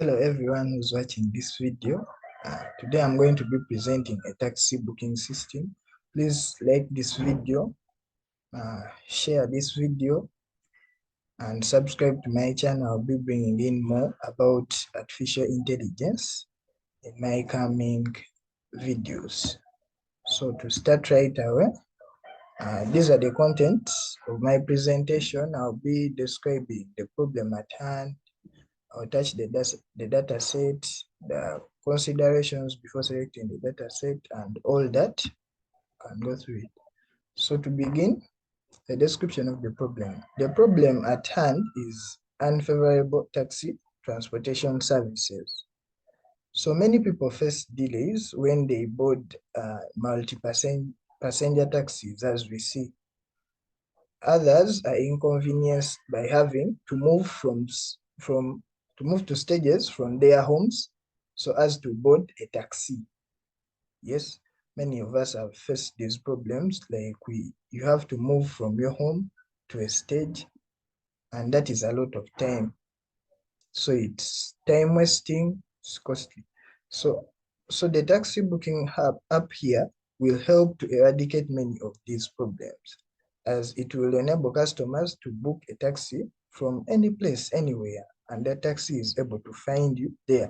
Hello everyone who's watching this video. Today I'm going to be presenting a taxi booking system. Please like this video, share this video, and subscribe to my channel. I'll be bringing in more about artificial intelligence in my coming videos. So to start right away, these are the contents of my presentation. I'll be describing the problem at hand. I'll touch the data set, the considerations before selecting the data set, and all that. Can go through it. So to begin, the description of the problem. The problem at hand is unfavorable taxi transportation services. So many people face delays when they board multi-passenger taxis, as we see. Others are inconvenienced by having to move to stages from their homes so as to board a taxi. Yes, many of us have faced these problems, like you have to move from your home to a stage, and that is a lot of time. So it's time wasting, it's costly. So the taxi booking hub up here will help to eradicate many of these problems, as it will enable customers to book a taxi from any place, anywhere, and that taxi is able to find you there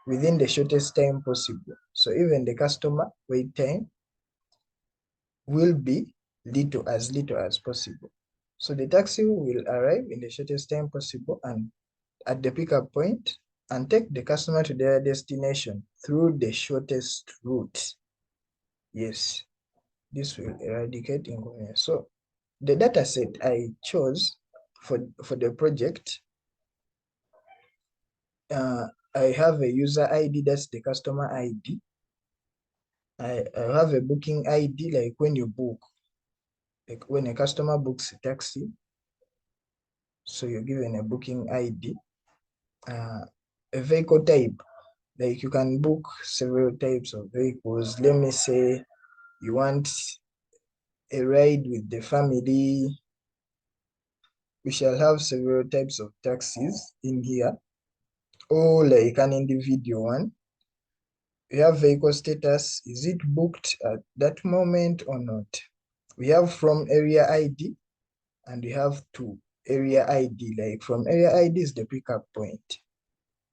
within the shortest time possible. So even the customer wait time will be little as possible. So the taxi will arrive in the shortest time possible and at the pickup point and take the customer to their destination through the shortest route. Yes, this will eradicate inconvenience. So the data set I chose for the project, I have a user ID, that's the customer ID. I have a booking ID, like when you book, like when a customer books a taxi, so you're given a booking ID. A vehicle type, like you can book several types of vehicles. Let me say you want a ride with the family. We shall have several types of taxis in here, or like an individual one. We have vehicle status. Is it booked at that moment or not? We have from area ID, and we have to area ID. Like from area ID is the pickup point.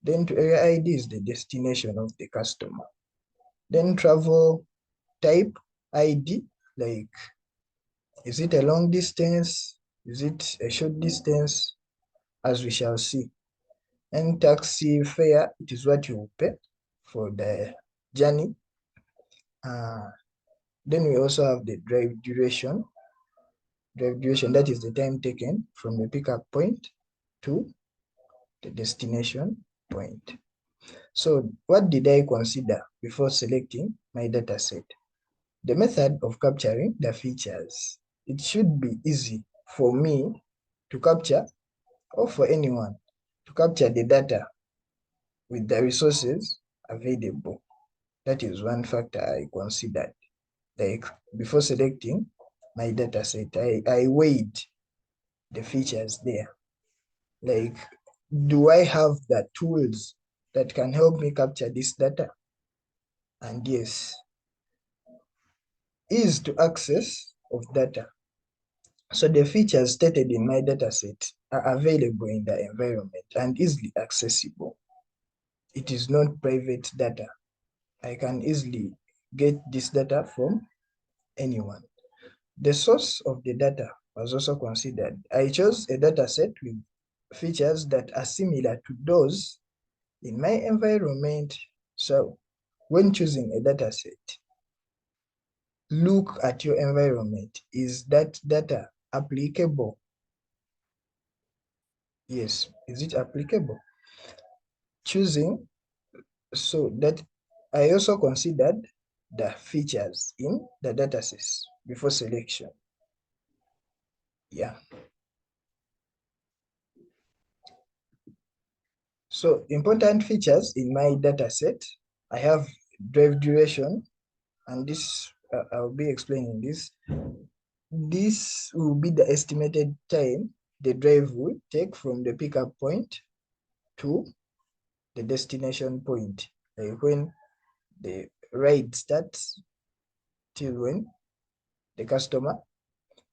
Then to area ID is the destination of the customer. Then travel type ID, like is it a long distance? Is it a short distance? As we shall see. And taxi fare, it is what you pay for the journey. Then we also have the drive duration. Drive duration, that is the time taken from the pickup point to the destination point. So what did I consider before selecting my data set? The method of capturing the features. It should be easy for me to capture, or for anyone to capture the data with the resources available. That is one factor I considered. Like before selecting my data set, I weighed the features there. Like, do I have the tools that can help me capture this data? And yes, ease to access of data. So the features stated in my dataset are available in the environment and easily accessible. It is not private data. I can easily get this data from anyone. The source of the data was also considered. I chose a dataset with features that are similar to those in my environment. So when choosing a dataset, look at your environment. Is that data applicable? Yes, is it applicable? Choosing, so that I also considered the features in the datasets before selection. Yeah. So important features in my dataset, I have drive duration, and this I'll be explaining this. This will be the estimated time the drive will take from the pickup point to the destination point, like when the ride starts till when the customer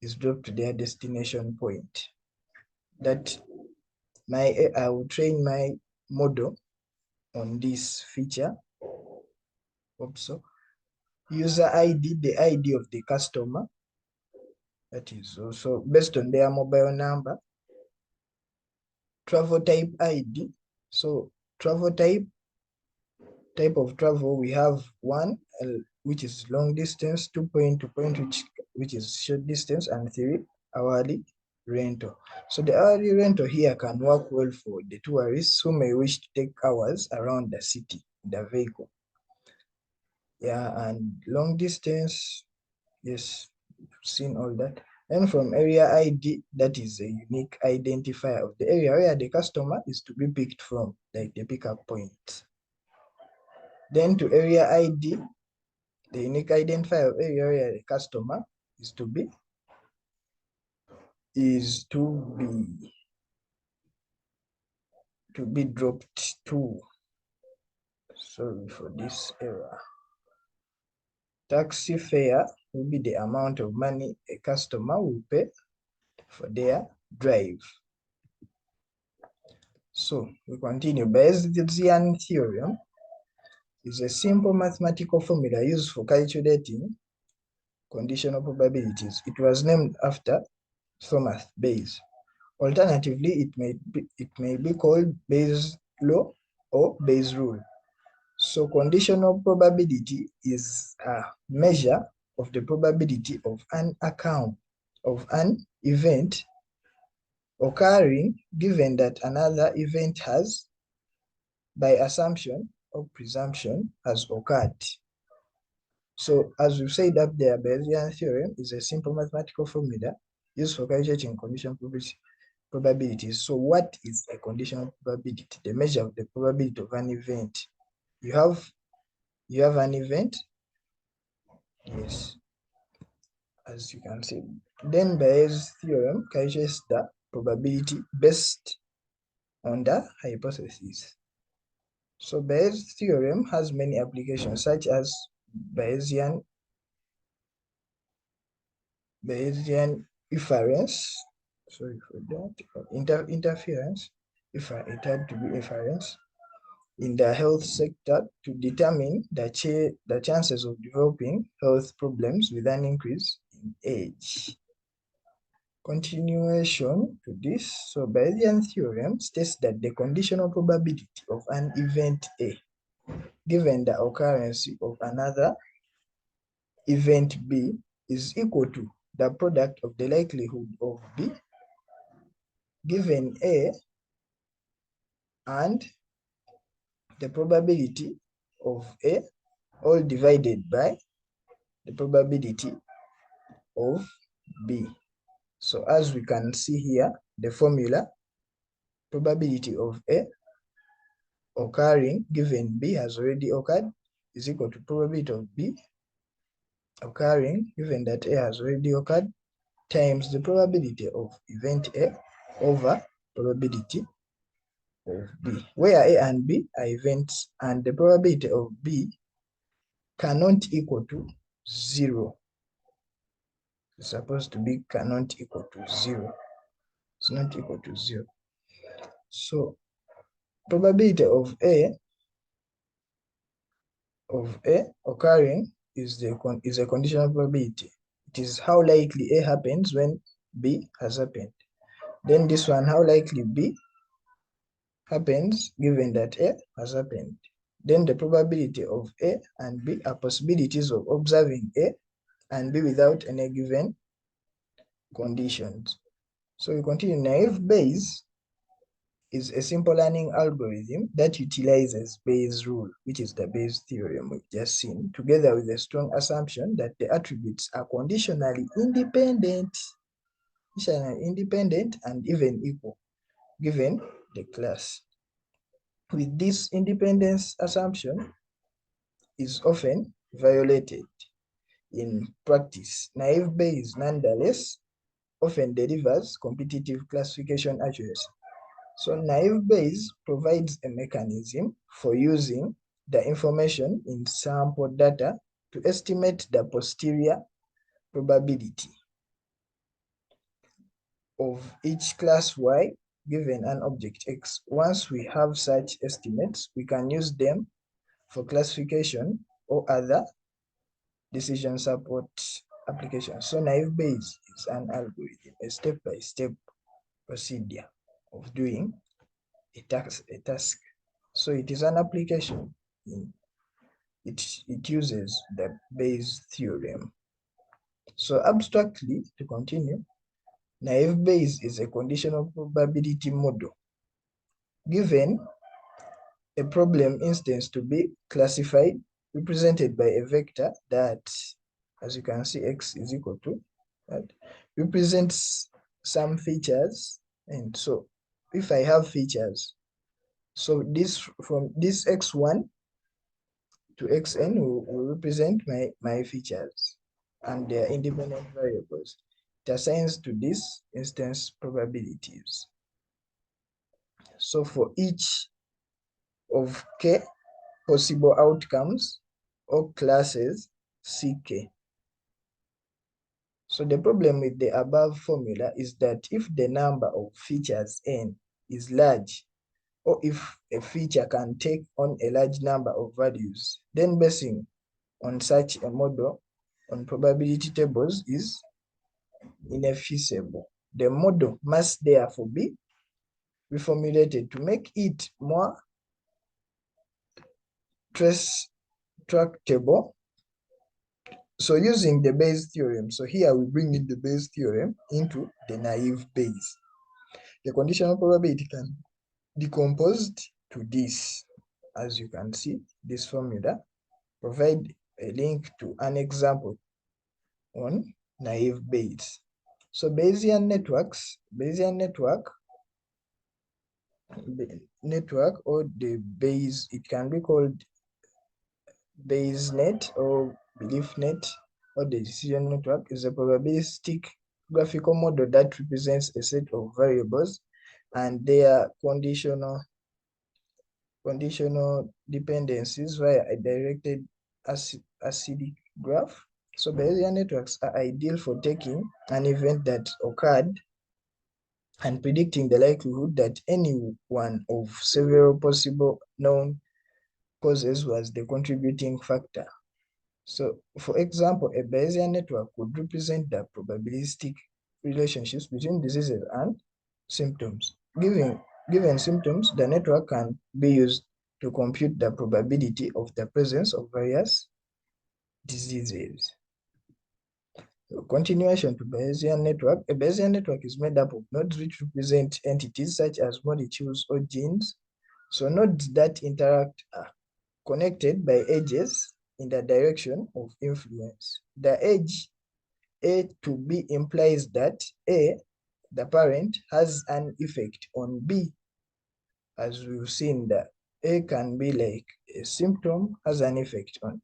is dropped to their destination point. That I will train my model on this feature. Also, user ID, the ID of the customer, that is also based on their mobile number. Travel type ID, so travel type of travel, we have one, which is long distance, 2 point to point, which is short distance, and 3, hourly rental. So the hourly rental here can work well for the tourists who may wish to take hours around the city in the vehicle. Yeah, and long distance, yes, seen all that. And from area ID, that is a unique identifier of the area where the customer is to be picked from, like the pickup point. Then to area ID, the unique identifier of area where the customer is to be dropped to. Sorry for this error. Taxi fare will be the amount of money a customer will pay for their drive. So we continue. Bayesian theorem is a simple mathematical formula used for calculating conditional probabilities. It was named after Thomas Bayes. Alternatively, it may be called Bayes' law or Bayes' rule. So conditional probability is a measure of the probability of an event occurring given that another event has, by assumption or presumption, has occurred. So as we said up there, Bayesian theorem is a simple mathematical formula used for calculating conditional probabilities. So what is a conditional probability? The measure of the probability of an event. You have an event, yes, as you can see. Then Bayes' theorem calculates the probability based on the hypothesis. So Bayes' theorem has many applications, such as Bayesian inference. Sorry for that. Interference. If it had to be inference in the health sector to determine the chances of developing health problems with an increase in age. Continuation to this, so Bayesian theorem states that the conditional probability of an event A, given the occurrence of another event B, is equal to the product of the likelihood of B given A and the probability of A, all divided by the probability of B. So as we can see here, the formula, probability of A occurring given B has already occurred is equal to probability of B occurring given that A has already occurred times the probability of event A over probability of B, where A and B are events and the probability of B cannot equal to 0. It's supposed to be cannot equal to 0. It's not equal to 0. So probability of A occurring is a conditional probability. It is how likely A happens when B has happened. Then this one, how likely B happens given that A has happened. Then the probability of A and B are possibilities of observing A and B without any given conditions. So we continue. Naive Bayes is a simple learning algorithm that utilizes Bayes' rule, which is the Bayes theorem we've just seen, together with a strong assumption that the attributes are conditionally independent and even equal, given the class. With this independence assumption is often violated in practice. Naive Bayes, nonetheless, often delivers competitive classification accuracy. So naive Bayes provides a mechanism for using the information in sample data to estimate the posterior probability of each class Y given an object X. Once we have such estimates, we can use them for classification or other decision support applications. So naive Bayes is an algorithm, a step-by-step procedure of doing a task. So it is an application. It uses the Bayes theorem. So abstractly, to continue, naive Bayes is a conditional probability model. Given a problem instance to be classified, represented by a vector that, as you can see, X is equal to, that represents some features. And so if I have features, so this from this X1 to Xn will represent my features and their independent variables. It assigns to this instance probabilities. So for each of k possible outcomes or classes Ck. So the problem with the above formula is that if the number of features n is large, or if a feature can take on a large number of values, then basing on such a model on probability tables is inefficible. The model must therefore be reformulated to make it more tractable. So using the Bayes theorem, so here we bring in the Bayes theorem into the naive Bayes. The conditional probability can be decomposed to this. As you can see, this formula provide a link to an example on naive Bayes. So Bayesian network or the Bayes, it can be called Bayes net or belief net or the decision network, is a probabilistic graphical model that represents a set of variables and their conditional dependencies via a directed acidic graph. So Bayesian networks are ideal for taking an event that occurred and predicting the likelihood that any one of several possible known causes was the contributing factor. So, for example, a Bayesian network would represent the probabilistic relationships between diseases and symptoms. Given symptoms, the network can be used to compute the probability of the presence of various diseases. So continuation to Bayesian network. A Bayesian network is made up of nodes which represent entities such as molecules or genes. So nodes that interact are connected by edges in the direction of influence. The edge A to B implies that A, the parent, has an effect on B. As we've seen, that A can be like a symptom has an effect on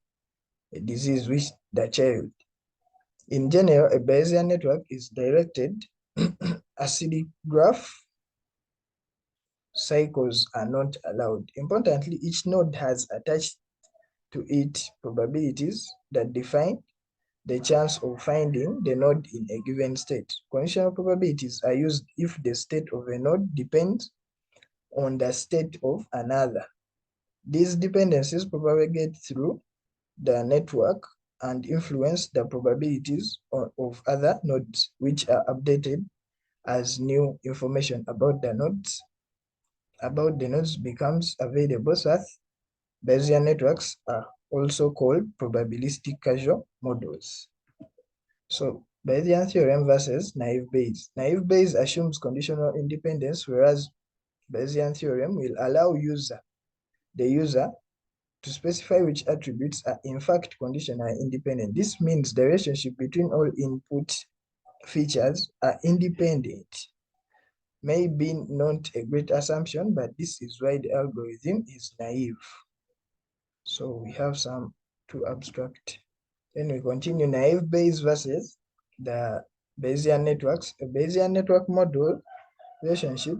a disease which the child. In general, a Bayesian network is directed acidic graph. Cycles are not allowed. Importantly, each node has attached to it probabilities that define the chance of finding the node in a given state. Conditional probabilities are used if the state of a node depends on the state of another. These dependencies propagate through the network and influence the probabilities of other nodes, which are updated as new information about the nodes becomes available. Thus, Bayesian networks are also called probabilistic causal models. So Bayesian theorem versus naive Bayes. Naive Bayes assumes conditional independence, whereas Bayesian theorem will allow the user to specify which attributes are in fact conditional independent. This means the relationship between all input features are independent. May be not a great assumption, but this is why the algorithm is naive. So we have some too abstract. Then we continue naive Bayes versus the Bayesian networks. A Bayesian network model relationship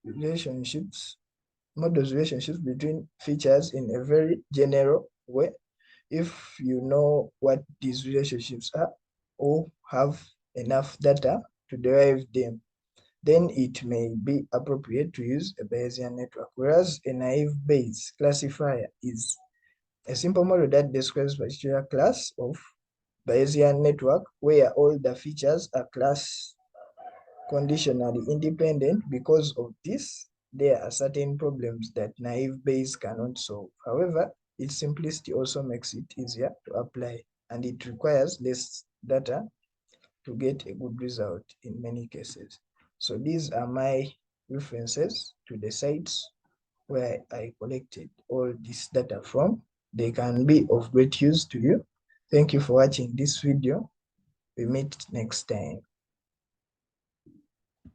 relationships, models relationships between features in a very general way. If you know what these relationships are or have enough data to derive them, then it may be appropriate to use a Bayesian network. Whereas a naive Bayes classifier is a simple model that describes a particular class of Bayesian network where all the features are class conditionally independent. Because of this, there are certain problems that naive Bayes cannot solve. However, its simplicity also makes it easier to apply, and it requires less data to get a good result in many cases. So these are my references to the sites where I collected all this data from. They can be of great use to you. Thank you for watching this video. We meet next time.